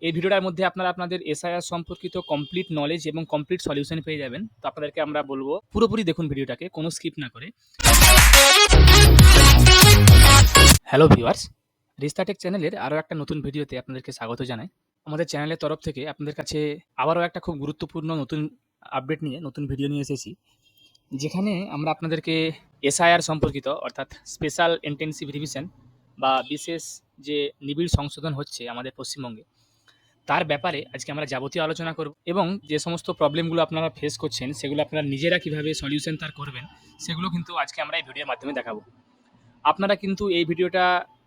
এই ভিডিওটার মধ্যে আপনারা আপনাদের এসআইআর সম্পর্কিত কমপ্লিট নলেজ এবং কমপ্লিট সলিউশন পেয়ে যাবেন। তো আপনাদেরকে আমরা বলবো পুরোপুরি দেখুন ভিডিওটাকে, কোনো স্কিপ না করে। হ্যালো ভিউয়ার্স, রিস্তাটেক চ্যানেলের আরও একটা নতুন ভিডিওতে আপনাদেরকে স্বাগত জানাই। আমাদের চ্যানেলের তরফ থেকে আপনাদের কাছে আবারও একটা খুব গুরুত্বপূর্ণ নতুন আপডেট নিয়ে নতুন ভিডিও নিয়ে এসেছি, যেখানে আমরা আপনাদেরকে এসআইআর সম্পর্কিত অর্থাৎ স্পেশাল ইন্টেনসিভ রিভিশন বা বিশেষ যে নিবিড় সংশোধন হচ্ছে আমাদের পশ্চিমবঙ্গে, তার ব্যাপারে আজকে আমরা যাবতীয় আলোচনা করব এবং যে সমস্ত প্রবলেমগুলো আপনারা ফেস করছেন সেগুলো আপনারা নিজেরা কিভাবে সলিউশন তার করবেন সেগুলো কিন্তু আজকে আমরা এই ভিডিওর মাধ্যমে দেখাবো। আপনারা কিন্তু এই ভিডিওটা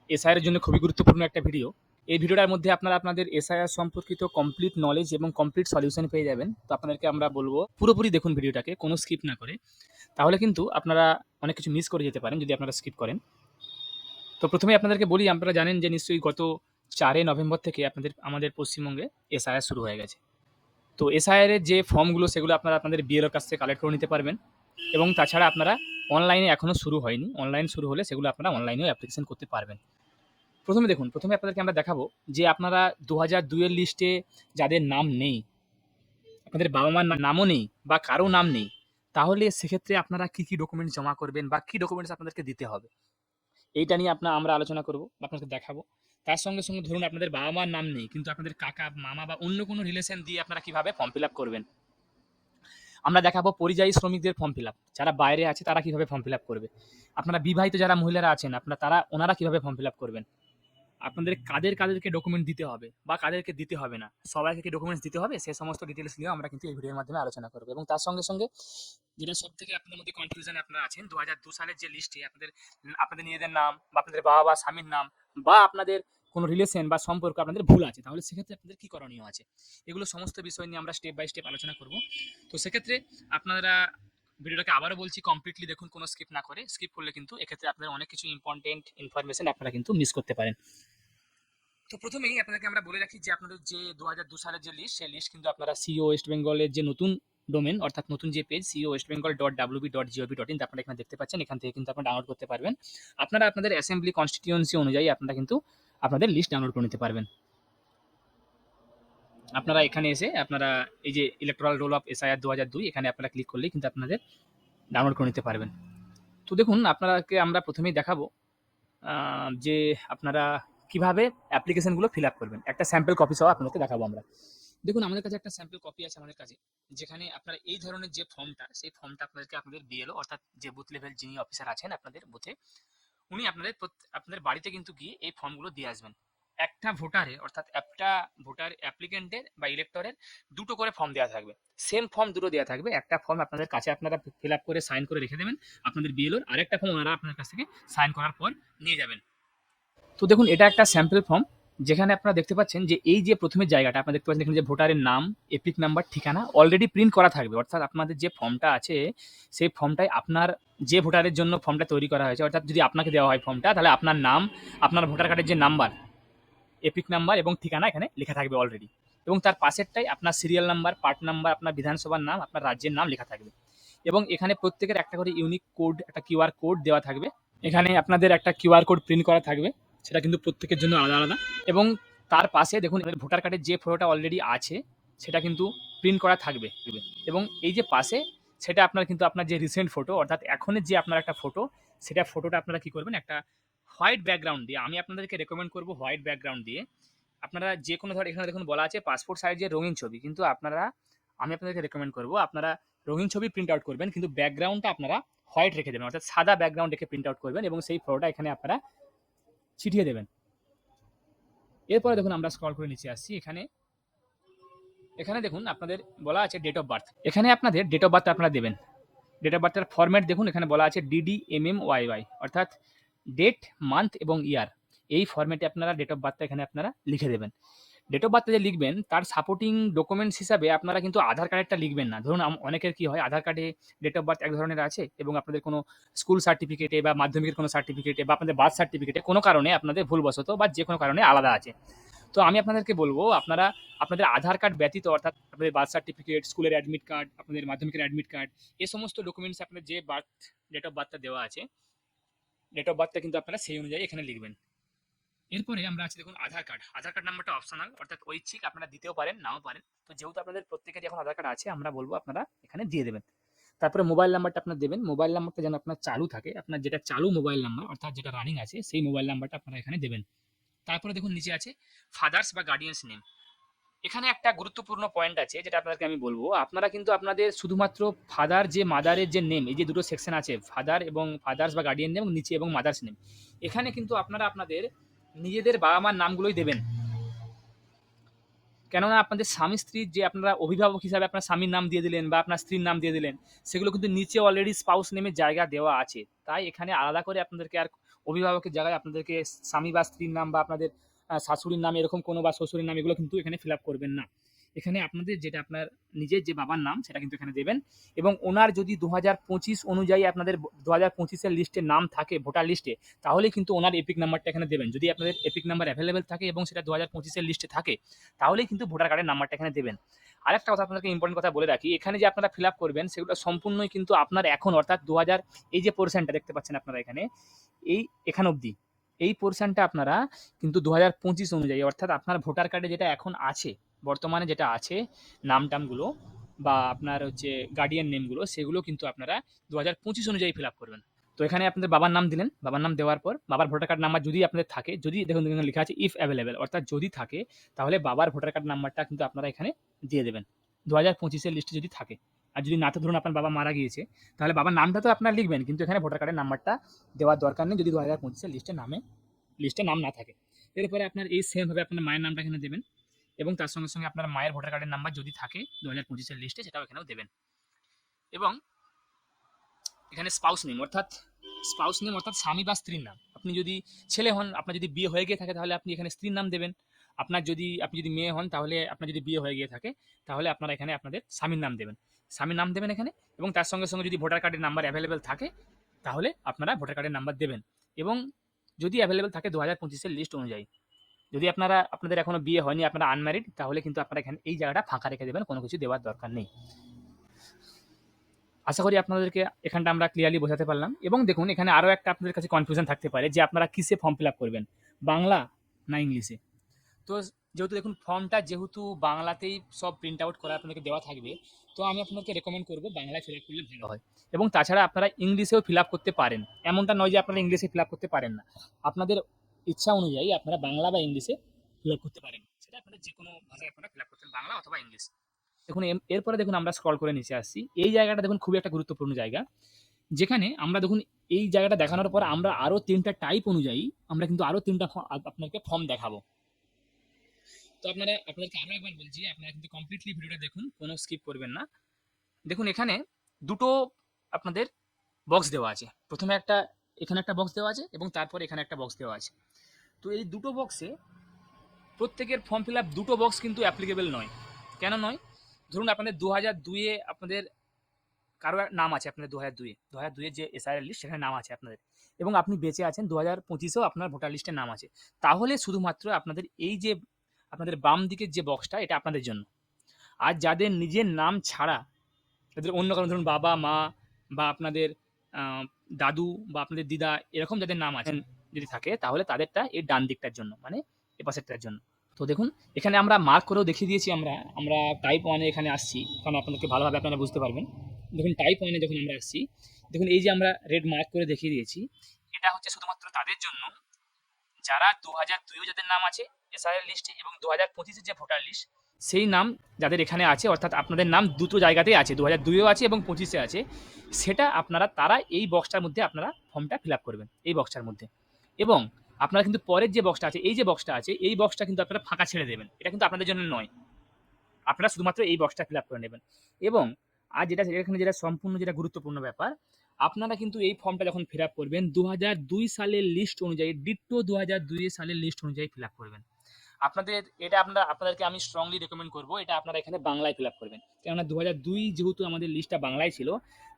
এসআইআর এর জন্য খুবই গুরুত্বপূর্ণ একটা ভিডিও। এই ভিডিওটার মধ্যে আপনারা আপনাদের এসআইআর সম্পর্কিত কমপ্লিট নলেজ এবং কমপ্লিট সলিউশন পেয়ে যাবেন। তো আপনাদেরকে আমরা বলবো পুরোপুরি দেখুন ভিডিওটাকে, কোনো স্কিপ না করে। তাহলে কিন্তু আপনারা অনেক কিছু মিস করে যেতে পারেন যদি আপনারা স্কিপ করেন। তো প্রথমেই আপনাদেরকে বলি, আপনারা জানেন যে নিশ্চয়ই গত 4 নভেম্বর থেকে আমাদের পশ্চিমবঙ্গে এসআইআর শুরু হয়ে গেছে। তো এসআইআর এর যে ফর্মগুলো সেগুলো আপনারা আপনাদের বিএলওর কাছ থেকে কালেক্ট করে নিতে পারবেন এবং তাছাড়া আপনারা অনলাইনে এখনও শুরু হয়নি, অনলাইন শুরু হলে সেগুলো আপনারা অনলাইনেও অ্যাপ্লিকেশন করতে পারবেন। প্রথমে আপনাদেরকে আমরা দেখাবো যে আপনারা 2002 এর লিস্টে যাদের নাম নেই, আপনাদের বাবা মার নামও নেই বা কারো নাম নেই, তাহলে সেক্ষেত্রে আপনারা কী কী ডকুমেন্টস জমা করবেন বা কী ডকুমেন্টস আপনাদেরকে দিতে হবে, এইটা নিয়ে আমরা আলোচনা করব, আপনাদেরকে দেখাবো। তার সঙ্গে সঙ্গে ধরুন আপনাদের বাবা মার নাম নেই কিন্তু আপনাদের কাকা মামা বা অন্য কোনো রিলেশন দিয়ে আপনারা কীভাবে ফর্ম ফিল আপ করবেন। আমরা দেখাবো পরিযায়ী শ্রমিকদের ফর্ম ফিল আপ, যারা বাইরে আছে তারা কীভাবে ফর্ম ফিল আপ করবে। আপনারা বিবাহিত যারা মহিলারা আছেন ওনারা কীভাবে ফর্ম ফিল আপ করবেন। আপনাদের কাদেরকে ডকুমেন্ট দিতে হবে বা কাদেরকে দিতে হবে না, সবাইকে কি ডকুমেন্টস দিতে হবে, সে সমস্ত ডিটেলস নিয়েও আমরা কিন্তু এই ভিডিওর মাধ্যমে আলোচনা করবো। এবং তার সঙ্গে সঙ্গে যেটা সব থেকে আপনাদের মধ্যে কনফিউশন আপনারা আছেন, 2002 সালের যে লিস্টে আপনাদের নিজেদের নাম বা আপনাদের বাবা বা স্বামীর নাম বা আপনাদের কোনো রিলেশন বা সম্পর্ক আপনাদের ভুল আছে, তাহলে সেক্ষেত্রে আপনাদের কী করণীয় আছে, এগুলো সমস্ত বিষয় নিয়ে আমরা স্টেপ বাই স্টেপ আলোচনা করব। তো সেক্ষেত্রে আপনারা ভিডিওটাকে আবারও বলছি কমপ্লিটলি দেখুন, কোনো স্কিপ না করে। স্কিপ করলে কিন্তু এক্ষেত্রে আপনাদের অনেক কিছু ইম্পর্টেন্ট ইনফরমেশন আপনারা কিন্তু মিস করতে পারেন। তো প্রথমেই আপনাদেরকে আমরা বলে রাখি যে আপনাদের যে 2002 সালের যে লিস্ট, সেই লিস্ট কিন্তু আপনারা সিও ওয়েস্ট বেঙ্গলের যে নতুন ডোমেন অর্থাৎ নতুন যে পেজ co.westbengal.wb.gov.in আপনারা এখানে দেখতে পাচ্ছেন, এখান থেকে কিন্তু আপনারা ডাউনলোড করতে পারবেন। আপনারা আপনাদের অ্যাসেম্বলি কনস্টিটিউয়েন্সি অনুযায়ী আপনারা কিন্তু আপনাদের লিস্ট ডাউনলোড করে নিতে পারবেন। আপনারা এখানে এসে আপনারা এই যে ইলেকট্রাল রোল অফ এসআইআর 2002 এখানে আপনারা ক্লিক করলেই কিন্তু আপনাদের ডাউনলোড করে নিতে পারবেন। তো দেখুন আপনারাকে আমরা প্রথমেই দেখাবো যে আপনারা কিভাবে অ্যাপ্লিকেশনগুলো ফিল আপ করবেন। একটা স্যাম্পল কপি সহ আপনাদেরকে দেখাবো আমরা। দেখুন আমাদের কাছে একটা স্যাম্পল কপি আছে আমাদের কাছে, যেখানে আপনারা এই ধরনের যে ফর্মটা, সেই ফর্মটা আপনাদেরকে আপনাদের বিএলও অর্থাৎ যে বুথ লেভেল যিনি অফিসার আছেন আপনাদের বুথে, উনি আপনাদের বাড়িতে কিন্তু গিয়ে এই ফর্মগুলো দিয়ে আসবেন। একটা ভোটারে অর্থাৎ একটা ভোটার অ্যাপ্লিকেন্টের বা ইলেক্টরের দুটো করে ফর্ম দেওয়া থাকবে, সেম ফর্ম দুটো দেওয়া থাকবে। একটা ফর্ম আপনাদের কাছে আপনারা ফিল আপ করে সাইন করে রেখে দেবেন আপনাদের বিএলওর, আরেকটা ফর্ম ওনারা আপনার কাছ থেকে সাইন করার পর নিয়ে যাবেন। তো দেখুন এটা একটা স্যাম্পল ফর্ম, যেখানে আপনারা দেখতে পাচ্ছেন যে এই যে প্রথমের জায়গাটা আপনারা দেখতে পাচ্ছেন এখানে যে ভোটারের নাম, এপিক নাম্বার, ঠিকানা অলরেডি প্রিন্ট করা থাকবে। অর্থাৎ আপনাদের যে ফর্মটা আছে সেই ফর্মটাই আপনার যে ভোটারের জন্য ফর্মটা তৈরি করা হয়েছে, অর্থাৎ যদি আপনাকে দেওয়া হয় ফর্মটা, তাহলে আপনার নাম, আপনার ভোটার কার্ডের যে নাম্বার, এপিক নাম্বার এবং ঠিকানা এখানে লেখা থাকবে অলরেডি, এবং তার পাশেরটাই আপনার সিরিয়াল নাম্বার, পার্ট নাম্বার, আপনার বিধানসভার নাম, আপনার রাজ্যের নাম লেখা থাকবে। এবং এখানে প্রত্যেকের একটা করে ইউনিক কোড, একটা কিউআর কোড দেওয়া থাকবে। এখানে আপনাদের একটা কিউআর কোড প্রিন্ট করা থাকবে, সেটা কিন্তু প্রত্যেকের জন্য আলাদা আলাদা। এবং তার পাশে দেখুন ভোটার কার্ডের যে ফটোটা অলরেডি আছে সেটা কিন্তু প্রিন্ট করা থাকবে। এবং এই যে পাশে সেটা আপনার যে রিসেন্ট ফটো অর্থাৎ এখনের যে আপনার একটা ফটো, সেটা ফটোটা আপনারা কি করবেন, একটা হোয়াইট ব্যাকগ্রাউন্ড দিয়ে, আমি আপনাদেরকে রেকমেন্ড করবো হোয়াইট ব্যাকগ্রাউন্ড দিয়ে। আপনারা যে কোনো এখানে দেখুন বলা আছে পাসপোর্ট সাইজের রঙিন ছবি, কিন্তু আমি আপনাদেরকে রেকমেন্ড করবো আপনারা রঙিন ছবি প্রিন্ট আউট করবেন, কিন্তু ব্যাকগ্রাউন্ডটা আপনারা হোয়াইট রেখে দেবেন, অর্থাৎ সাদা ব্যাকগ্রাউন্ড রেখে প্রিন্ট আউট করবেন এবং সেই ফটোটা এখানে আপনারা চিঠিয়ে দেবেন। এরপরে দেখুন আমরা স্ক্রল করে নিচে আসছি, এখানে দেখুন আপনাদের বলা আছে ডেট অফ বার্থ। এখানে আপনাদের ডেট অফ বার্থ আপনারা দেবেন। ডেট অফ বার্থের ফরম্যাট দেখুন, এখানে বলা আছে DDMMYY, অর্থাৎ ডেট, মান্থ এবং ইয়ার। এই ফরম্যাটে আপনারা ডেট অফ বার্থটা এখানে আপনারা লিখে দেবেন। ডেট অফ বার্থটা যে লিখবেন তার সাপোর্টিং ডকুমেন্টস হিসাবে আপনারা কিন্তু আধার কার্ডেরটা লিখবেন না। ধরুন অনেকের কি হয়, আধার কার্ডে ডেট অফ বার্থ এক ধরনের আছে এবং আপনাদের কোনো স্কুল সার্টিফিকেটে বা মাধ্যমিকের কোনো সার্টিফিকেটে বা আপনাদের বার্থ সার্টিফিকেটে কোনো কারণে আপনাদের ভুলবশত বা যে কোনো কারণে আলাদা আছে। তো আমি আপনাদেরকে বলবো আপনারা আপনাদের আধার কার্ড ব্যতীত অর্থাৎ আপনাদের বার্থ সার্টিফিকেট, স্কুলের অ্যাডমিট কার্ড, আপনাদের মাধ্যমিকের অ্যাডমিট কার্ড, এই সমস্ত ডকুমেন্টস আপনাদের যে ডেট অফ বার্থটা দেওয়া আছে, ডেট অফ বার্থটা কিন্তু আপনারা সেই অনুযায়ী এখানে লিখবেন। এরপরে আমরা আছি দেখুন আধার কার্ড। আধার কার্ড নাম্বারটা অপশনাল, অর্থাৎ ঐচ্ছিক, আপনারা দিতেও পারেন নাও পারেন। তো যেহেতু আপনাদের প্রত্যেকেরই এখন আধার কার্ড আছে, আমরা বলবো আপনারা এখানে দিয়ে দেবেন। তারপরে মোবাইল নাম্বারটা আপনার দেবেন। মোবাইল নাম্বারটা যেন আপনার চালু থাকে, আপনার যেটা চালু মোবাইল নাম্বার অর্থাৎ যেটা রানিং আছে সেই মোবাইল নাম্বারটা আপনারা এখানে দেবেন। তারপরে দেখুন নিচে আছে ফাদার্স বা গার্ডিয়ানস নেম। এখানে একটা গুরুত্বপূর্ণ পয়েন্ট আছে যেটা আপনাদেরকে আমি বলবো, আপনারা কিন্তু আপনাদের শুধুমাত্র ফাদার যে মাদারের যে নেম, এই যে দুটো সেকশন আছে, ফাদার এবং ফাদার্স বা গার্ডিয়ান নেম, নিচে এবং মাদার্স নেম, এখানে কিন্তু আপনারা আপনাদের নিজেদের বাবা মার নামগুলোই দেবেন। কেননা আপনাদের স্বামী স্ত্রীর যে আপনারা অভিভাবক হিসাবে আপনার স্বামীর নাম দিয়ে দিলেন বা আপনার স্ত্রীর নাম দিয়ে দিলেন, সেগুলো কিন্তু নিচে অলরেডি স্পাউস নেমের জায়গা দেওয়া আছে। তাই এখানে আলাদা করে আপনাদেরকে আর অভিভাবকের জায়গায় আপনাদেরকে স্বামী বা স্ত্রীর নাম বা আপনাদের শাশুড়ির নাম এরকম কোনো বা শ্বশুরের নাম এগুলো কিন্তু এখানে ফিল আপ করবেন না। এখানে আপনাদের যেটা আপনার নিজের যে বাবার নাম সেটা কিন্তু এখানে দেবেন। এবং ওনার যদি 2025 অনুযায়ী আপনাদের 2025-এর লিস্টে নাম থাকে ভোটার লিস্টে, তাহলে কিন্তু ওনার এপিক নাম্বারটা এখানে দেবেন। যদি আপনাদের এপিক নাম্বার অ্যাভেলেবেল থাকে এবং সেটা 2025-এর লিস্টে থাকে, তাহলেই কিন্তু ভোটার কার্ডের নাম্বারটা এখানে দেবেন। আরেকটা কথা আপনাদেরকে ইম্পর্টেন্ট কথা বলে রাখি, এখানে যে আপনারা ফিল আপ করবেন সেগুলো সম্পূর্ণই কিন্তু আপনার এখন, অর্থাৎ 2000 এই যে পোর্শনটা দেখতে পাচ্ছেন আপনারা এখানে, এখান অবধি এই পোর্শনটা আপনারা কিন্তু 2025 অনুযায়ী, অর্থাৎ আপনার ভোটার কার্ডে যেটা এখন আছে, বর্তমানে যেটা আছে নাম টামগুলো বা আপনার হচ্ছে গার্ডিয়ান নেমগুলো, সেগুলো কিন্তু আপনারা 2025 অনুযায়ী ফিল আপ করবেন। তো এখানে আপনাদের বাবার নাম দিলেন, বাবার নাম দেওয়ার পর বাবার ভোটার কার্ড নাম্বার যদি আপনাদের থাকে, যদি দেখুন এখানে লেখা আছে ইফ অ্যাভেলেবেল, অর্থাৎ যদি থাকে, তাহলে বাবার ভোটার কার্ড নাম্বারটা কিন্তু আপনারা এখানে দিয়ে দেবেন 2025-এর লিস্টে যদি থাকে। আর যদি না, তো ধরুন আপনার বাবা মারা গিয়েছে, তাহলে বাবার নামটা তো আপনারা লিখবেন, কিন্তু এখানে ভোটার কার্ডের নাম্বারটা দেওয়ার দরকার নেই যদি 2025-এর লিস্টে নাম না থাকে। এরপরে আপনার এই সেমভাবে আপনার মায়ের নামটা এখানে দেবেন এবং তার সঙ্গে সঙ্গে আপনার মায়ের ভোটার কার্ডের নাম্বার যদি থাকে 2025-এর লিস্টে, সেটাও এখানেও দেবেন। এবং এখানে স্পাউস নেম অর্থাৎ স্বামী বা স্ত্রীর নাম। আপনি যদি ছেলে হন, আপনার যদি বিয়ে হয়ে গিয়ে থাকে, তাহলে আপনি এখানে স্ত্রীর নাম দেবেন। আপনি যদি মেয়ে হন, তাহলে আপনার যদি বিয়ে হয়ে গিয়ে থাকে, তাহলে আপনারা এখানে আপনাদের স্বামীর নাম দেবেন। স্বামীর নাম দেবেন এখানে, এবং তার সঙ্গে সঙ্গে যদি ভোটার কার্ডের নাম্বার অ্যাভেলেবেল থাকে, তাহলে আপনারা ভোটার কার্ডের নাম্বার দেবেন। এবং যদি অ্যাভেলেবেল থাকে 2025-এর লিস্ট অনুযায়ী। যদি আপনাদের এখনো বিয়ে হয়নি, আপনারা আনম্যারিড, তাহলে কিন্তু আপনারা এখানে এই জায়গাটা ফাঁকা রেখে দেবেন, কোনো কিছু দেওয়ার দরকার নেই। আশা করি আপনাদেরকে এখানটা আমরা ক্লিয়ারলি বোঝাতে পারলাম। এবং দেখুন এখানে আরও একটা আপনাদের কাছে কনফিউশন থাকতে পারে যে আপনারা কিসে ফর্ম ফিল আপ করবেন, বাংলা না ইংলিশে। তো যেহেতু দেখুন ফর্মটা যেহেতু বাংলাতেই সব প্রিন্ট আউট করা আপনাদেরকে দেওয়া থাকবে, তো আমি আপনাদেরকে রেকমেন্ড করবো বাংলায় ফিল আপ করলে ভালো হয়। এবং তাছাড়া আপনারা ইংলিশেও ফিল আপ করতে পারেন, এমনটা নয় যে আপনারা ইংলিশে ফিল আপ করতে পারেন না। আপনাদের ইচ্ছা অনুযায়ী আপনারা বাংলা বা ইংলিশে ফিল আপ করতে পারেন, সেটা আপনাদের যে কোনো ভাষায় আপনারা ফিল আপ করতেন, বাংলা অথবা ইংলিশ। দেখুন এরপরে দেখুন আমরা স্ক্রল করে নিচে আসছি, এই জায়গাটা দেখুন খুবই একটা গুরুত্বপূর্ণ জায়গা, যেখানে আমরা দেখুন এই জায়গাটা দেখানোর পর আমরা আরও 3টা টাইপ অনুযায়ী আমরা কিন্তু আরও 3টা আপনাকে ফর্ম দেখাবো। তো আপনাদেরকে আরও একবার বলছি, আপনারা কিন্তু কমপ্লিটলি ভিডিওটা দেখুন, কোনো স্কিপ করবেন না। দেখুন এখানে দুটো আপনাদের বক্স দেওয়া আছে, প্রথমে এখানে একটা বক্স দেওয়া আছে এবং তারপর এখানে একটা বক্স দেওয়া আছে। তো এই দুটো বক্সে প্রত্যেকের ফর্ম ফিল আপ, দুটো বক্স কিন্তু অ্যাপ্লিকেবল নয়। কেন নয়? ধরুন আপনাদের 2002-এ আপনাদের কারো নাম আছে, আপনাদের 2002-এর যে এসআইআর লিস্ট সেখানে নাম আছে আপনাদের, এবং আপনি বেঁচে আছেন, 2025-এও আপনার ভোটার লিস্টে নাম আছে, তাহলে শুধুমাত্র আপনাদের এই যে আপনাদের বাম দিকের যে বক্সটা, এটা আপনাদের জন্য। আর যাদের নিজের নাম ছাড়া, যাদের অন্য কারণ, ধরুন বাবা মা বা আপনাদের দাদু বা আপনাদের দিদা এরকম যাদের নাম আছেন যদি থাকে, তাহলে তাদেরটা এই ডান দিকটার জন্য, মানে এ পাশেরটার জন্য। তো দেখুন এখানে আমরা মার্ক করেও দেখিয়ে দিয়েছি, আমরা টাইপ 1-এ এখানে আসছি, কারণ আপনাদেরকে ভালোভাবে আপনারা বুঝতে পারবেন। দেখুন টাইপ 1-এ যখন আমরা আসছি, দেখুন এই যে আমরা রেড মার্ক করে দেখিয়ে দিয়েছি, এটা হচ্ছে শুধুমাত্র তাদের জন্য যারা 2002-এ যাদের নাম আছে এসআইআর লিস্টে, এবং 2025-এর যে ভোটার লিস্ট সেই নাম যাদের এখানে আছে, অর্থাৎ আপনাদের নাম দুটো জায়গাতেই আছে, 2002-এও আছে এবং 25-এ আছে, সেটা তারা এই বক্সটার মধ্যে আপনারা ফর্মটা ফিল আপ করবেন, এই বক্সটার মধ্যে। এবং আপনারা কিন্তু পরের যে বক্সটা আছে, এই যে বক্সটা আছে, এই বক্সটা কিন্তু আপনারা ফাঁকা ছেড়ে দেবেন, এটা কিন্তু আপনাদের জন্য নয়, আপনারা শুধুমাত্র এই বক্সটা ফিল আপ করে নেবেন। এবং আর এখানে যেটা সম্পূর্ণ যেটা গুরুত্বপূর্ণ ব্যাপার, আপনারা কিন্তু এই ফর্মটা যখন ফিল আপ করবেন 2002 সালের লিস্ট অনুযায়ী, ডিট্টো 2002 সালের লিস্ট অনুযায়ী ফিল আপ করবেন। আপনাদেরকে আমি স্ট্রংলি রেকমেন্ড করবো, এটা আপনারা এখানে বাংলায় ফিল আপ করবেন, কেননা 2002 যেহেতু আমাদের লিস্টটা বাংলায় ছিল,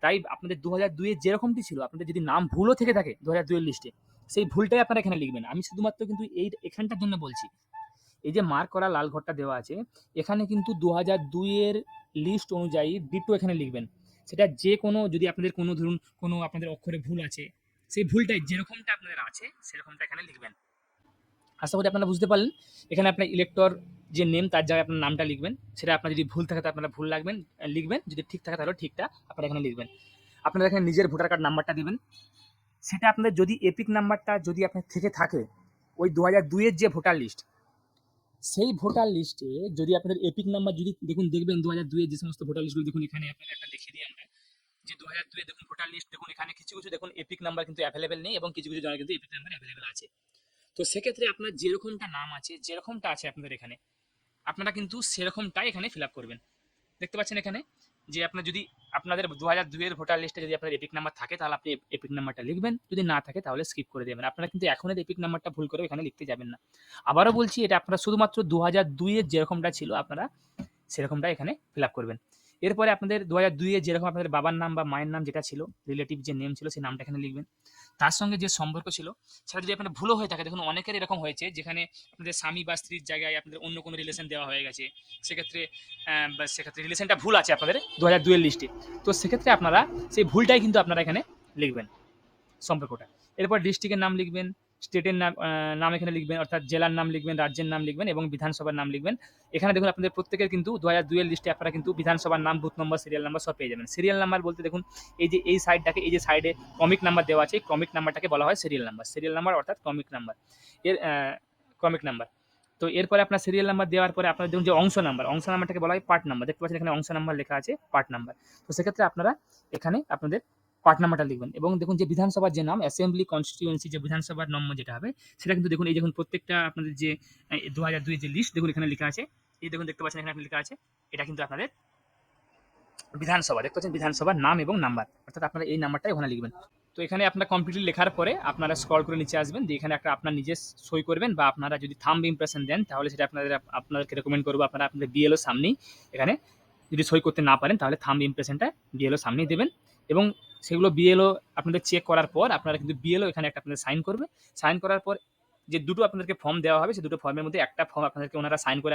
তাই আপনাদের 2002-এ যেরকমটি ছিল, আপনাদের যদি নাম ভুলও থেকে থাকে 2002-এর লিস্টে, সেই ভুলটাই আপনারা এখানে লিখবেন। আমি শুধুমাত্র কিন্তু এখানটার জন্য বলছি, এই যে মার্ক করা লাল ঘরটা দেওয়া আছে, এখানে কিন্তু 2002-এর লিস্ট অনুযায়ী ডিট্টো এখানে লিখবেন। সেটা যে কোনো, যদি আপনাদের কোনো ধরুন কোনো আপনাদের অক্ষরে ভুল আছে, সেই ভুলটাই যেরকমটা আপনাদের আছে সেরকমটা এখানে লিখবেন। আশা করি আপনারা বুঝতে পারলেন। এখানে আপনার ইলেক্টর যে নেম তার জায়গায় আপনার নামটা লিখবেন। সেটা আপনার যদি ভুল থাকে তো আপনারা ভুল লিখবেন। যদি ঠিক থাকে তাহলে ঠিকটা আপনারা এখানে লিখবেন। আপনারা এখানে নিজের ভোটার কার্ড নাম্বারটা দিবেন। সেটা আপনাদের যদি এপিক নাম্বারটা যদি আপনার থেকে থাকে, ওই 2002 এর যে ভোটার লিস্ট, সেই ভোটার লিস্টে যদি আপনাদের এপিক নাম্বার যদি দেখবেন 2002 এর যে সমস্ত ভোটার লিস্টগুলো দেখুন, এখানে আপনাদের একটা দেখিয়ে দিই আমরা যে 2002 এ দেখুন ভোটার লিস্ট দেখুন, এখানে কিছু কিছু দেখুন এপিক নাম্বার কিন্তু অ্যাভেলেবেল নেই এবং কিছু কিছু জায়গায় কিন্তু এপিক নাম্বার অ্যাভেলেবেল আছে। তো সেক্ষেত্রে আপনার যেরকমটা নাম আছে, যেরকমটা আছে আপনাদের এখানে, আপনারা কিন্তু সেরকমটাই এখানে ফিল আপ করবেন। দেখতে পাচ্ছেন এখানে যে আপনার যদি আপনাদের 2002 এর ভোটার লিস্টে যদি আপনার এপিক নাম্বার থাকে তাহলে আপনি এপিক নাম্বারটা লিখবেন, যদি না থাকে তাহলে স্কিপ করে দেবেন। আপনারা কিন্তু এখন এপিক নাম্বারটা ভুল করে এখানে লিখতে যাবেন না। আবারও বলছি, এটা আপনারা শুধুমাত্র 2002 এর যেরকমটা ছিল আপনারা সেরকমটা এখানে ফিল আপ করবেন। এরপরে আপনাদের 2002 এ যেরকম আপনাদের বাবার নাম বা মায়ের নাম যেটা ছিল, রিলেটিভ যে নেম ছিল সেই নামটা এখানে লিখবেন। তার সঙ্গে যে সম্পর্ক ছিল সেটা যদি আপনার ভুলও হয়ে থাকে, দেখুন অনেকের এরকম হয়েছে যেখানে আপনাদের স্বামী বা স্ত্রীর জায়গায় আপনাদের অন্য কোনো রিলেশন দেওয়া হয়ে গেছে, সেক্ষেত্রে রিলেশনটা ভুল আছে আপনাদের 2002 এর লিস্টে। তো সেক্ষেত্রে আপনারা সেই ভুলটাই কিন্তু আপনারা এখানে লিখবেন, সম্পর্কটা। এরপর ডিস্ট্রিক্টের নাম লিখবেন, স্টেটের নাম এখানে লিখবেন, অর্থাৎ জেলার নাম লিখবেন, রাজ্যের নাম লিখবেন এবং বিধানসভার নাম লিখবেন। এখানে দেখুন আপনাদের প্রত্যেকের কিন্তু 2002 এর লিস্টে আপনারা কিন্তু বিধানসভার নাম, বুথ নম্বর, সিরিয়াল নাম্বার সব পেয়ে যাবেন। সিরিয়াল নাম্বার বলতে দেখুন এই যে এই সাইডটাকে, এই যে সাইডে ক্রমিক নাম্বার দেওয়া আছে, এই ক্রমিক নাম্বারটাকে বলা হয় সিরিয়াল নাম্বার। সিরিয়াল নাম্বার অর্থাৎ ক্রমিক নাম্বার, এর ক্রমিক নাম্বার। তো এরপরে আপনার সিরিয়াল নাম্বার দেওয়ার পরে আপনার দেখুন যে অংশ নাম্বারটাকে বলা হয় পার্ট নাম্বার। দেখতে পাচ্ছেন এখানে অংশ নাম্বার লেখা আছে, পার্ট নাম্বার। তো সেক্ষেত্রে আপনারা এখানে আপনাদের পার্ট নাম্বারটা লিখবেন এবং দেখুন যে বিধানসভার যে নাম, অ্যাসেম্বলি কনস্টিটিউয়েন্সি যে বিধানসভার নম্বর যেটা হবে সেটা কিন্তু দেখুন এই দেখুন প্রত্যেকটা আপনাদের যে 2002 যে লিস্ট দেখুন এখানে লেখা আছে, এই দেখুন দেখতে পাচ্ছেন এখানে লেখা আছে, এটা কিন্তু আপনাদের বিধানসভা। দেখতে পাচ্ছেন বিধানসভার নাম এবং নাম্বার, অর্থাৎ আপনারা এই নাম্বারটাই ওখানে লিখবেন। তো এখানে আপনার কমপ্লিটলি লেখার পরে আপনারা স্ক্রল করে নিচে আসবেন, দিয়ে এখানে একটা আপনার নিজে সই করবেন, বা আপনারা যদি থাম্ব ইমপ্রেশন দেন তাহলে সেটা আপনাদেরকে রেকমেন্ড করবো আপনারা আপনাদের বিএলও সামনেই এখানে যদি সই করতে না পারেন তাহলে থাম্ব ইমপ্রেশনটা বিএলও সামনেই দেবেন। এবং সেগুলো বিএলও আপনাদের চেক করার পর আপনারা কিন্তু বিএলও এখানে একটা আপনাদের সাইন করবে। সাইন করার পর যে দুটো আপনাদেরকে ফর্ম দেওয়া হবে, সেই দুটো ফর্মের মধ্যে একটা ফর্ম আপনাদেরকে ওনারা সাইন করে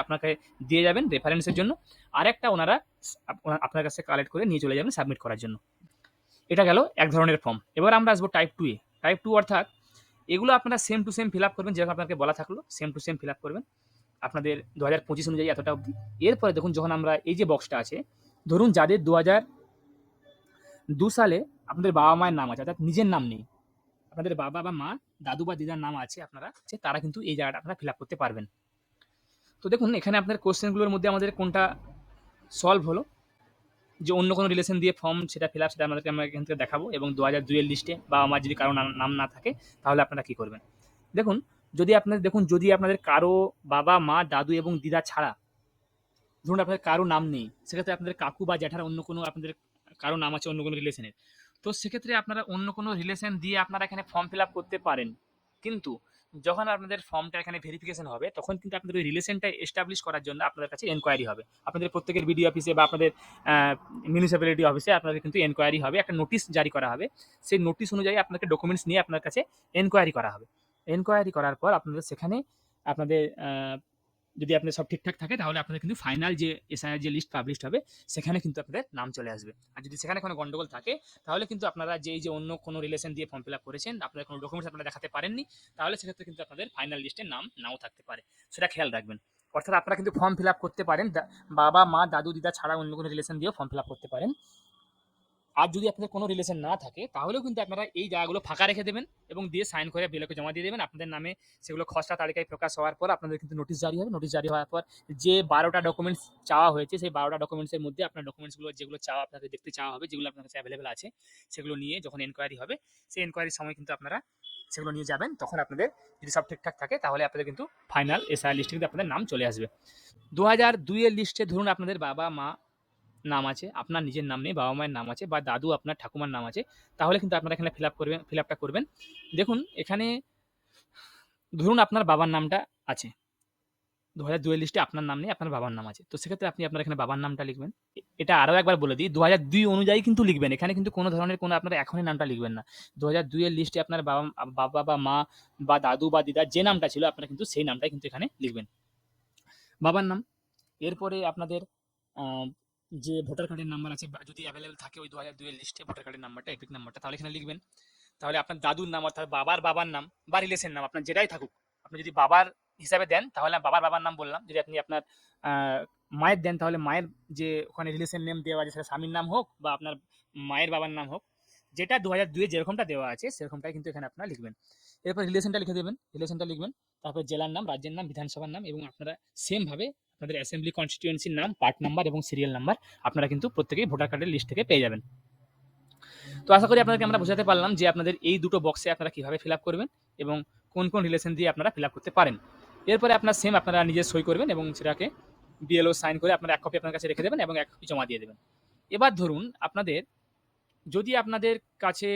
আপনাকে দিয়ে যাবেন রেফারেন্সের জন্য, আর একটা ওনারা আপনার কাছে কালেক্ট করে নিয়ে চলে যাবেন সাবমিট করার জন্য। এটা গেল এক ধরনের ফর্ম। এবার আমরা আসবো টাইপ 2 এ। টাইপ 2 অর্থাৎ এগুলো আপনারা same to same fill up করবেন, যেরকম আপনাকে বলা থাকলো same to same fill up করবেন আপনাদের 2025 অনুযায়ী এতটা অবধি। এরপরে দেখুন যখন আমরা এই যে বক্সটা আছে, ধরুন যাদের 2002 সালে আপনাদের বাবা মায়ের নাম আছে, অর্থাৎ নিজের নাম নেই, আপনাদের বাবা বা মা, দাদু বা দিদার নাম আছে তারা কিন্তু এই জায়গাটা আপনারা ফিল আপ করতে পারবেন। তো দেখুন এখানে আপনাদের কোশ্চেনগুলোর মধ্যে আমাদের কোনটা সলভ হলো, যে অন্য কোনো রিলেশন দিয়ে ফর্ম সেটা ফিল আপ, সেটা আমরা এখান থেকে দেখাবো। এবং 2002 এর লিস্টে বাবা মার যদি কারো নাম না থাকে তাহলে আপনারা কী করবেন। দেখুন যদি আপনাদের কারো বাবা মা দাদু এবং দিদা ছাড়া ধরুন আপনাদের কারো নাম নেই, সেক্ষেত্রে আপনাদের কাকু বা জ্যাঠার অন্য কোনো আপনাদের কারো নাম আছে অন্য কোনো রিলেশনের, তো সেক্ষেত্রে আপনারা অন্য কোনো রিলেশন দিয়ে আপনারা এখানে ফর্ম ফিল আপ করতে পারেন। কিন্তু যখন আপনাদের ফর্মটা এখানে ভেরিফিকেশন হবে তখন কিন্তু আপনাদের ওই রিলেশনটা এস্টাবলিশ করার জন্য আপনাদের কাছে এনকোয়ারি হবে। আপনাদের প্রত্যেকের বিডিও অফিসে বা আপনাদের মিউনিসিপ্যালিটি অফিসে আপনাদের কিন্তু এনকোয়ারি হবে, একটা নোটিশ জারি করা হবে। সেই নোটিশ অনুযায়ী আপনাকে ডকুমেন্টস নিয়ে আপনার কাছে এনকোয়ারি করা হবে। এনকোয়ারি করার পর আপনাদের সেখানে আপনাদের যদি আপনাদের সব ঠিকঠাক থাকে তাহলে আপনাদের কিন্তু ফাইনাল যে এসআইআর যে লিস্ট পাবলিশড হবে সেখানে কিন্তু আপনাদের নাম চলে আসবে। আর যদি সেখানে কোনো গন্ডগোল থাকে তাহলে কিন্তু আপনারা যে অন্য কোনো রিলেশন দিয়ে ফর্ম ফিল আপ করেছেন, আপনাদের কোনো ডকুমেন্টস আপনারা দেখাতে পারেননি, তাহলে সেক্ষেত্রে কিন্তু আপনাদের ফাইনাল লিস্টে নাম নাও থাকতে পারে, সেটা খেয়াল রাখবেন। অর্থাৎ আপনারা কিন্তু ফর্ম ফিল আপ করতে পারেন, বাবা মা দাদু দিদা ছাড়া অন্য কোনো রিলেশন দিয়েও ফর্ম ফিল আপ করতে পারেন। আর যদি আপনাদের কোনো রিলেশন না থাকে তাহলেও কিন্তু আপনারা এই জায়গাগুলো ফাঁকা রেখে দেবেন এবং দিয়ে সাইন করে বিএলওকে জমা দিয়ে দেবেন। আপনাদের নামে সেগুলো খসড়া তালিকায় প্রকাশ হওয়ার পর আপনাদের কিন্তু নোটিশ জারি হবে। নোটিশ জারি হওয়ার পর যে 12টা ডকুমেন্টস চাওয়া হয়েছে সেই 12টা ডকুমেন্টসের মধ্যে আপনার ডকুমেন্টসগুলো যেগুলো চাওয়া আপনাদের দেখতে চাওয়া হবে, যেগুলো আপনার কাছে অ্যাভেলেবেল আছে, সেগুলো নিয়ে যখন এনকোয়ারি হবে সেই এনকোয়ারির সময় কিন্তু আপনারা সেগুলো নিয়ে যাবেন। তখন আপনাদের যদি সব ঠিকঠাক থাকে তাহলে আপনাদের কিন্তু ফাইনাল এসআইআর লিস্টে কিন্তু আপনাদের নাম চলে আসবে। 2002 এর লিস্টে ধরুন আপনাদের বাবা মা নাম আছে, আপনার নিজের নাম নেই, বাবা মায়ের নাম আছে বা দাদু আপনার ঠাকুমার নাম আছে, তাহলে কিন্তু আপনারা এখানে ফিল আপটা করবেন। দেখুন এখানে ধরুন আপনার বাবার নামটা আছে, 2002 এর লিস্টে আপনার নাম নেই, আপনার বাবার নাম আছে, তো সেক্ষেত্রে আপনি আপনার এখানে বাবার নামটা লিখবেন। এটা আরও একবার বলে দিই, 2002 অনুযায়ী কিন্তু লিখবেন, এখানে কিন্তু কোনো ধরনের কোনো আপনার এখনই নামটা লিখবেন না। 2002 এর লিস্টে আপনার বাবা বা মা বা দাদু বা দিদার যে নামটা ছিল আপনারা কিন্তু সেই নামটাই কিন্তু এখানে লিখবেন, বাবার নাম। এরপরে আপনাদের যে ভোটার কার্ডের নাম্বার আছে যদি অ্যাভেলেবেল থাকে ওই 2002 এর লিস্টে ভোটার কার্ডের নাম্বারটা, এপিক নাম্বারটা, তাহলে এখানে লিখবেন। তাহলে আপনার দাদুর নাম অর্থাৎ বাবার নাম বা রিলেশন নাম আপনার যেটাই থাকুক আপনি যদি বাবার হিসাবে দেন তাহলে বাবার বাবার নাম বললাম, যদি আপনি আপনার মায়ের দেন তাহলে মায়ের যে ওখানে রিলেশন নেম দেওয়া আছে সেটা স্বামীর নাম হোক বা আপনার মায়ের বাবার নাম হোক, যেটা 2002 যেরকমটা দেওয়া আছে সেরকমটাই কিন্তু এখানে আপনারা লিখবেন। এরপর রিলেশনটা লিখে দেবেন, রিলেশনটা লিখবেন, তারপর জেলার নাম, রাজ্যের নাম, বিধানসভার নাম, এবং আপনারা সেমভাবে আপনাদের অ্যাসেম্বলি কনস্টিটিউয়েন্সির নাম, পার্ট নাম্বার এবং সিরিয়াল নাম্বার আপনারা কিন্তু প্রত্যেকেই ভোটার কার্ডের লিস্ট থেকে পেয়ে যাবেন। তো আশা করি আপনাদেরকে আমরা বোঝাতে পারলাম যে আপনাদের এই দুটো বক্সে আপনারা কিভাবে ফিল আপ করবেন এবং কোন কোন রিলেশন দিয়ে আপনারা ফিল আপ করতে পারেন। এরপরে আপনার সেম আপনারা নিজে সই করবেন এবং সেটাকে বিএলও সাইন করে আপনারা এক কপি আপনার কাছে রেখে দেবেন এবং এক কপি জমা দিয়ে দেবেন। এবার ধরুন আপনাদের যদি আপনাদের কাছে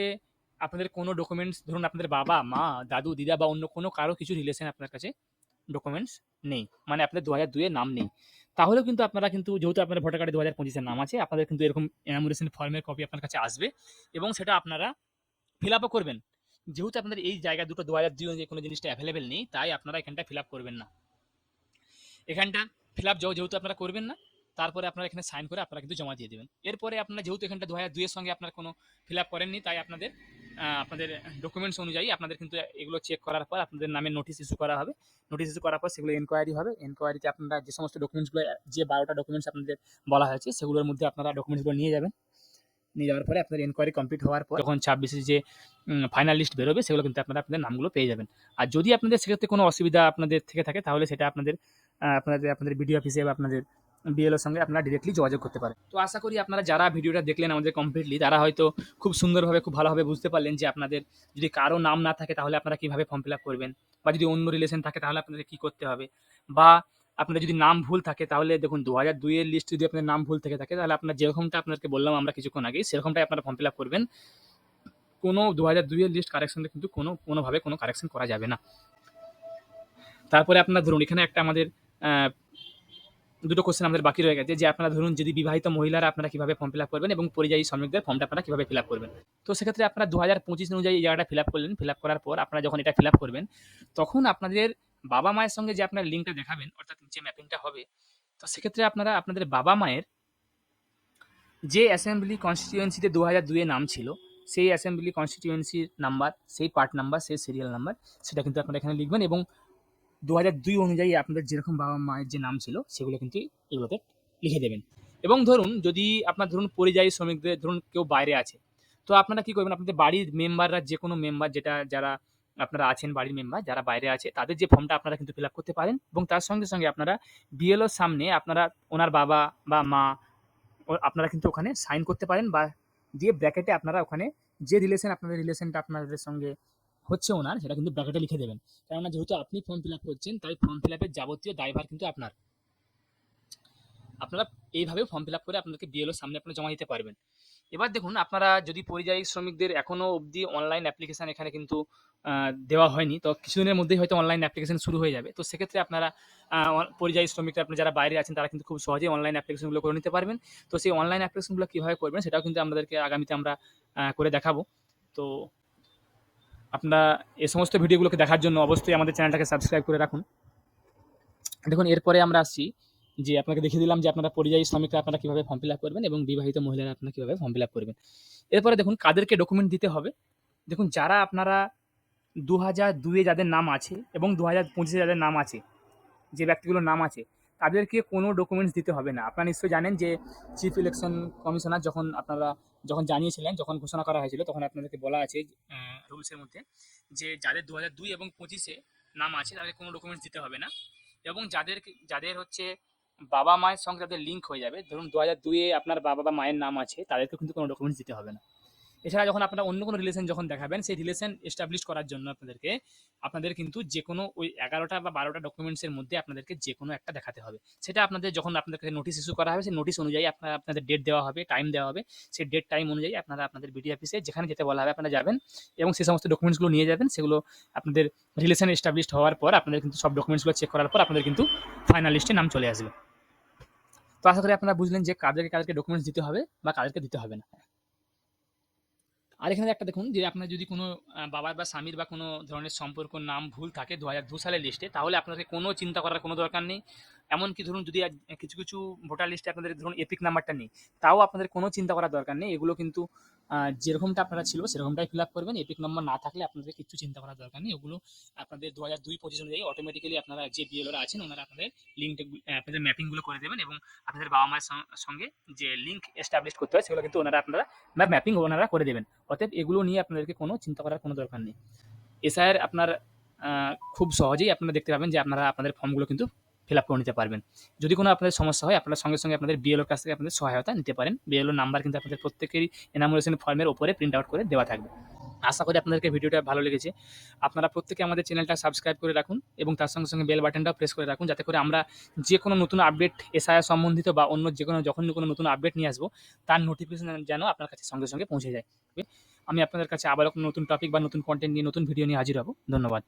আপনাদের কোনো ডকুমেন্টস, ধরুন আপনাদের বাবা মা দাদু দিদা বা অন্য কোনো কারো কিছু রিলেশন আপনার কাছে ডকুমেন্টস নেই, মানে আপনাদের 2002 নাম নেই, তাহলেও কিন্তু আপনারা কিন্তু যেহেতু আপনার ভোটার কার্ডে 2025 নাম আছে, আপনাদের কিন্তু এরকম এনামোরেশন ফর্মের কপি আপনার কাছে আসবে এবং সেটা আপনারা ফিল আপও করবেন। যেহেতু আপনাদের এই জায়গা দুটো 2002 অনুযায়ী কোনো জিনিসটা অ্যাভেলেবেল নেই, তাই আপনারা এখানটা ফিল আপ করবেন না। এখানটা ফিল আপ যেহেতু আপনারা করবেন না, তারপরে আপনারা এখানে সাইন করে আপনারা কিন্তু জমা দিয়ে দেবেন। এরপরে আপনারা যেহেতু এখানটা 2002 সঙ্গে আপনার কোনো ফিল আপ করেননি, তাই আপনাদের আপনাদের ডকুমেন্টস অনুযায়ী আপনাদের কিন্তু এগুলো চেক করার পর আপনাদের নামে নোটিশ ইস্যু করা হবে। নোটিশ ইস্যু করার পর সেগুলো এনকোয়ারি হবে। এনকোয়ারিতে আপনারা যে সমস্ত ডকুমেন্টসগুলো, যে 12টা ডকুমেন্টস আপনাদের বলা হয়েছে সেগুলোর মধ্যে আপনারা ডকুমেন্টসগুলো নিয়ে যাবেন। নিয়ে যাওয়ার পরে আপনাদের এনকোয়ারি কমপ্লিট হওয়ার পর যখন 26 যে ফাইনাল লিস্ট বেরোবে সেগুলো কিন্তু আপনারা আপনাদের নামগুলো পেয়ে যাবেন। আর যদি আপনাদের সেক্ষেত্রে কোনো অসুবিধা আপনাদের থেকে থাকে তাহলে সেটা আপনাদের আপনাদের বিডিও অফিসে বা আপনাদের বিএলওর সঙ্গে আপনারা ডিরেক্টলি যোগাযোগ করতে পারেন। তো আশা করি আপনারা যারা ভিডিওটা দেখলেন আমাদের কমপ্লিটলি, তারা হয়তো খুব সুন্দরভাবে খুব ভালোভাবে বুঝতে পারলেন যে আপনাদের যদি কারো নাম না থাকে তাহলে আপনারা কীভাবে ফর্ম ফিল আপ করবেন, বা যদি অন্য রিলেশন থাকে তাহলে আপনাদের কী করতে হবে, বা আপনাদের যদি নাম ভুল থাকে তাহলে দেখুন 2002 এর লিস্ট যদি আপনার নাম ভুল থেকে থাকে তাহলে আপনার যেরকমটা আপনাকে বললাম আমরা কিছুক্ষণ আগেই সেরকমটাই আপনারা ফর্ম ফিল আপ করবেন। কোনো 2002 এর লিস্ট কারেকশনে কিন্তু কোনোভাবে কোনো কারেকশন করা যাবে না। তারপরে আপনার ধরুন এখানে একটা আমাদের দুটো কোশ্চেন আমাদের বাকি রয়ে গেছে, যে আপনারা ধরুন যদি বিবাহিত মহিলারা আপনারা কীভাবে ফর্ম ফিল আপ করবেন এবং পরিযায়ী শ্রমিকদের ফর্মটা আপনারা কীভাবে ফিল আপ করবেন। তো সেক্ষেত্রে আপনারা 2025 অনুযায়ী এই জায়গাটা ফিল আপ করলেন। ফিল আপ করার পর আপনারা যখন এটা ফিল আপ করবেন তখন আপনাদের বাবা মায়ের সঙ্গে যে আপনার লিঙ্কটা দেখাবেন, অর্থাৎ যে ম্যাপিংটা হবে, তো সেক্ষেত্রে আপনারা আপনাদের বাবা মায়ের যে অ্যাসেম্বলি কনস্টিটিউয়েন্সিতে 2002 নাম ছিল সেই অ্যাসেম্বলি কনস্টিটিউয়েন্সির নাম্বার, সেই পার্ট নাম্বার, সেই সিরিয়াল নাম্বার, সেটা কিন্তু আপনারা এখানে লিখবেন এবং 2002 অনুযায়ী আপনাদের যেরকম বাবা মায়ের যে নাম ছিল সেগুলো কিন্তু এগুলোতে লিখে দেবেন। এবং ধরুন যদি আপনার ধরুন পরিযায়ী শ্রমিকদের ধরুন কেউ বাইরে আছে, তো আপনারা কী করবেন, আপনাদের বাড়ির মেম্বাররা যে কোনো মেম্বার যারা আপনারা আছেন বাড়ির মেম্বার যারা বাইরে আছে তাদের যে ফর্মটা আপনারা কিন্তু ফিল আপ করতে পারেন এবং তার সঙ্গে সঙ্গে আপনারা বিএলওর সামনে আপনারা ওনার বাবা বা মা আপনারা কিন্তু ওখানে সাইন করতে পারেন, বা দিয়ে ব্র্যাকেটে আপনারা ওখানে যে রিলেশনটা আপনাদের সঙ্গে হচ্ছে ওনার সেটা কিন্তু ব্র্যাকেটে লিখে দেবেন। কেননা যেহেতু আপনি ফর্ম ফিল আপ করছেন তাই ফর্ম ফিল আপের যাবতীয় দায়ভার কিন্তু আপনারা এইভাবেও ফর্ম ফিল আপ করে আপনাদেরকে বিএলওর সামনে আপনারা জমা দিতে পারবেন। এবার দেখুন আপনারা যদি পরিযায়ী শ্রমিকদের এখনও অবধি অনলাইন অ্যাপ্লিকেশান এখানে কিন্তু দেওয়া হয়নি, তো কিছুদিনের মধ্যেই হয়তো অনলাইন অ্যাপ্লিকেশান শুরু হয়ে যাবে। তো সেক্ষেত্রে আপনারা পরিযায়ী শ্রমিকরা আপনারা যারা বাইরে আছেন তারা কিন্তু খুব সহজেই অনলাইন অ্যাপ্লিকেশনগুলো করে নিতে পারবেন। তো সেই অনলাইন অ্যাপ্লিকেশনগুলো কীভাবে করবেন সেটাও কিন্তু আমাদেরকে আগামীতে আমরা করে দেখাবো। তো আপনারা এই সমস্ত ভিডিওগুলোকে দেখার জন্য অবশ্যই আমাদের চ্যানেলটাকে সাবস্ক্রাইব করে রাখুন। দেখুন এরপরে আমরা আসছি যে আপনাকে দেখিয়ে দিলাম যে আপনারা পরিযায়ী শ্রমিকরা আপনারা কীভাবে ফর্ম ফিল আপ করবেন এবং বিবাহিত মহিলারা আপনারা কীভাবে ফর্ম ফিল আপ করবেন। এরপরে দেখুন কাদেরকে ডকুমেন্ট দিতে হবে। দেখুন যারা আপনারা 2002 যাদের নাম আছে এবং 2025 যাদের নাম আছে, যে ব্যক্তিগুলোর নাম আছে তাদেরকে কোনো ডকুমেন্টস দিতে হবে না। আপনারা নিশ্চয়ই জানেন যে চিফ ইলেকশন কমিশনার যখন জানিয়েছিলেন, যখন ঘোষণা করা হয়েছিল তখন আপনাদেরকে বলা আছে রুলসের মধ্যে যে যাদের 2002 এবং 25 নাম আছে তাদের কোনো ডকুমেন্টস দিতে হবে না, এবং যাদের হচ্ছে বাবা মায়ের সঙ্গে যাদের লিঙ্ক হয়ে যাবে, ধরুন 2002 আপনার বাবা বা মায়ের নাম আছে তাদেরকে কিন্তু কোনো ডকুমেন্টস দিতে হবে না। এছাড়া যখন আপনারা অন্য কোনো রিলেশন যখন দেখাবেন সেই রিলেশন এস্টাবলিশ করার জন্য আপনাদের কিন্তু যে কোনো ওই 11টা বা 12টা ডকুমেন্টসের মধ্যে আপনাদেরকে যে কোনো একটা দেখাতে হবে। সেটা আপনাদের যখন আপনাদের কাছে নোটিশ ইস্যু করা হবে সেই নোটিশ অনুযায়ী আপনাদের ডেট দেওয়া হবে, টাইম দেওয়া হবে। সেই ডেট টাইম অনুযায়ী আপনারা আপনাদের বিডিও অফিসে যেখানে যেতে বলা হবে আপনারা যাবেন এবং সেই সমস্ত ডকুমেন্টসগুলো নিয়ে যাবেন। সেগুলো আপনাদের রিলেশন এস্টাবলিশড হওয়ার পর আপনাদের কিন্তু সব ডকুমেন্টসগুলো চেক করার পর আপনাদের কিন্তু ফাইনাল লিস্টে নাম চলে আসবে। তো আশা করি আপনারা বুঝলেন যে কাদেরকে ডকুমেন্টস দিতে হবে বা কাদেরকে দিতে হবে না। আর এখানে একটা দেখুন যে আপনার যদি কোনো বাবার বা স্বামীর বা কোনো ধরনের সম্পর্ক নাম ভুল থাকে ২০০২ সালের লিস্টে, তাহলে আপনাকে কোনো চিন্তা করার কোনো দরকার নেই। এমনকি ধরুন যদি কিছু, কিছু ভোটার লিস্টে আপনাদের ধরুন এপিক নাম্বারটা নেই, তাও আপনাদের কোনো চিন্তা করার দরকার নেই। এগুলো কিন্তু যেরকমটা আপনারা ছিল সেরকমটাই ফিল আপ করবেন। এপিক নম্বর না থাকলে আপনাদের কিচ্ছু চিন্তা করার দরকার নেই। ওগুলো আপনাদের ২০০২-২৫ অনুযায়ী অটোমেটিক্যালি আপনারা যে বিএলওরা আছেন ওনারা আপনাদের লিঙ্কটা আপনাদের ম্যাপিংগুলো করে দেবেন, এবং আপনাদের বাবা-মায়ের সঙ্গে যে লিঙ্ক এস্টাবলিশ করতে হয় সেগুলো কিন্তু আপনারা ম্যাপিং ওনারা করে দেবেন। অতএব এগুলো নিয়ে আপনাদেরকে কোনো চিন্তা করার কোনো দরকার নেই। এসআইআর আপনার খুব সহজেই আপনারা দেখতে পাবেন যে আপনারা আপনাদের ফর্মগুলো কিন্তু ফিল আপ করে নিতে পারবেন। যদি কোনো আপনাদের সমস্যা হয় আপনারা সঙ্গে, সঙ্গে আপনাদের বিএলওর কাছ থেকে আপনাদের সহায়তা নিতে পারেন। বিএলওর নাম্বার কিন্তু আপনাদের প্রত্যেকেরই এনামুলেশন ফর্মের উপরে প্রিন্ট আউট করে দেওয়া থাকবে। আশা করি আপনাদেরকে ভিডিওটা ভালো লেগেছে। আপনারা প্রত্যেকে আমাদের চ্যানেলটা সাবস্ক্রাইব করে রাখুন এবং তার সঙ্গে, সঙ্গে বেল বাটনটাও প্রেস করে রাখুন, যাতে করে আমরা যে কোনো নতুন আপডেট এসআইআর সম্বন্ধিত বা অন্য যে কোনো যখনই কোনো নতুন আপডেট নিয়ে আসবো, তার নোটিফিকেশন যেন আপনার কাছে সঙ্গে, সঙ্গে পৌঁছে যায়। আমি আপনাদের কাছে আবারও কোনো নতুন টপিক বা নতুন কনটেন্ট নিয়ে নতুন ভিডিও নিয়ে হাজির হব। ধন্যবাদ।